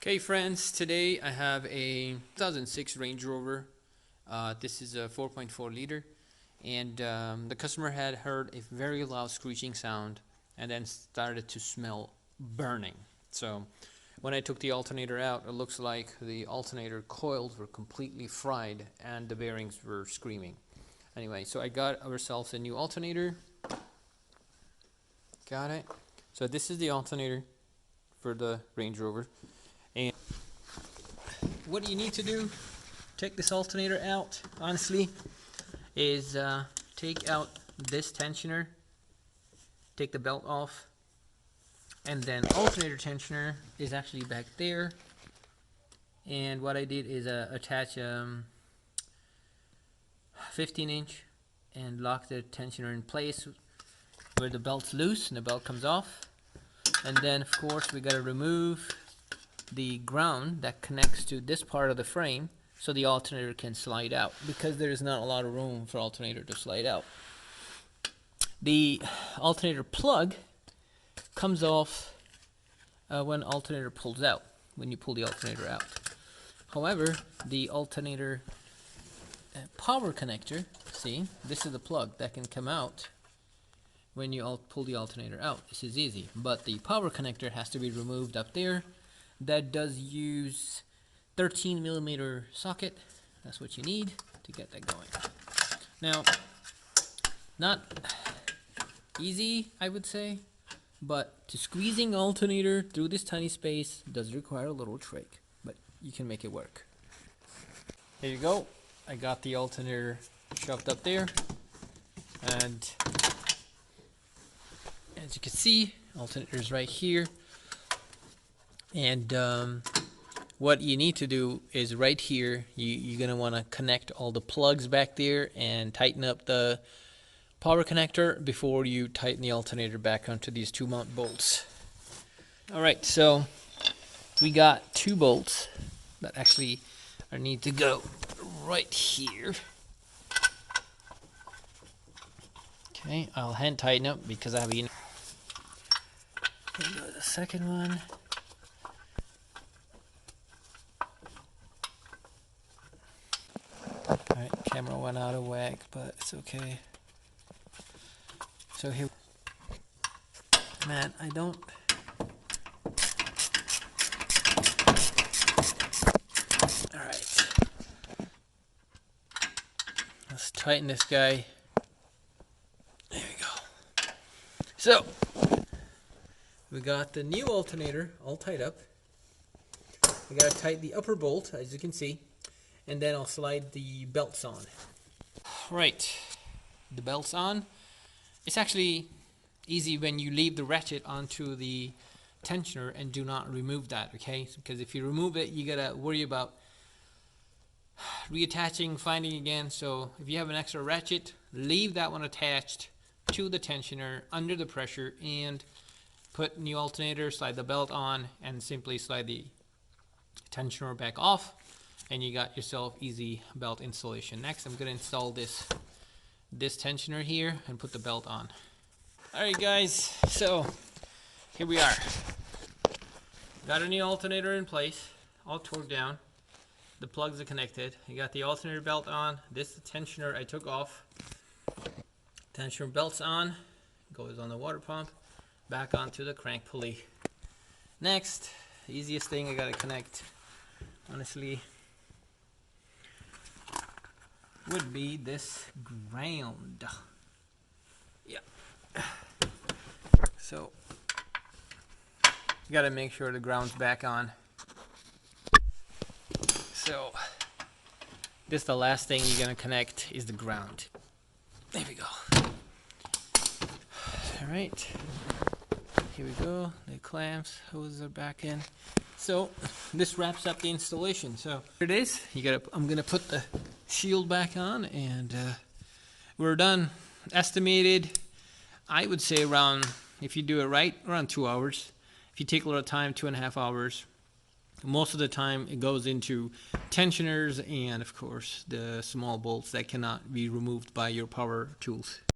Okay friends, today I have a 2006 Range Rover. This is a 4.4 liter, and the customer had heard a very loud screeching sound and then started to smell burning. So when I took the alternator out, it looks like the alternator coils were completely fried and the bearings were screaming. Anyway, so I got ourselves a new alternator. Got it. So this is the alternator for the Range Rover. And what you need to do, take this alternator out, honestly, is take out this tensioner, take the belt off, and then alternator tensioner is actually back there. And what I did is attach 15-inch and lock the tensioner in place where the belt's loose and the belt comes off. And then of course we got to remove the ground that connects to this part of the frame so the alternator can slide out, because there is not a lot of room for alternator to slide out. The alternator plug comes off when alternator pulls out, when you pull the alternator out. However, the alternator power connector, see, this is the plug that can come out when you pull the alternator out. This is easy, but the power connector has to be removed up there. That does use 13mm socket. That's what you need to get that going. Now, not easy, I would say, but to squeezing alternator through this tiny space does require a little trick, but you can make it work. Here you go. I got the alternator shoved up there, and as you can see, alternator is right here. And what you need to do is right here, you're going to want to connect all the plugs back there and tighten up the power connector before you tighten the alternator back onto these two mount bolts. Alright, so we got two bolts that actually need to go right here. Okay, I'll hand tighten up because I have the second one. Alright, camera went out of whack, but it's okay. So here, man, I don't. Alright, let's tighten this guy. There we go. So, we got the new alternator all tied up. We gotta tighten the upper bolt, as you can see. And then I'll slide the belts on. Right, the belts on. It's actually easy when you leave the ratchet onto the tensioner and do not remove that, okay? Because if you remove it, you gotta worry about reattaching, finding again. So if you have an extra ratchet, leave that one attached to the tensioner under the pressure and put new alternator, slide the belt on, and simply slide the tensioner back off. And you got yourself easy belt installation. Next, I'm going to install this tensioner here and put the belt on. Alright guys, so here we are. Got a new alternator in place, all torqued down. The plugs are connected. You got the alternator belt on. This is the tensioner I took off. Tensioner belt's on. Goes on the water pump. Back onto the crank pulley. Next, the easiest thing I got to connect, honestly, would be this ground. Yeah. So you gotta make sure the ground's back on. So this, the last thing you're gonna connect is the ground. There we go. Alright. Here we go. The clamps, hoses are back in. So this wraps up the installation. So here it is. I'm gonna put the shield back on, and we're done. Estimated, I would say around, if you do it right, around 2 hours. If you take a little time, 2.5 hours. Most of the time it goes into tensioners and of course the small bolts that cannot be removed by your power tools.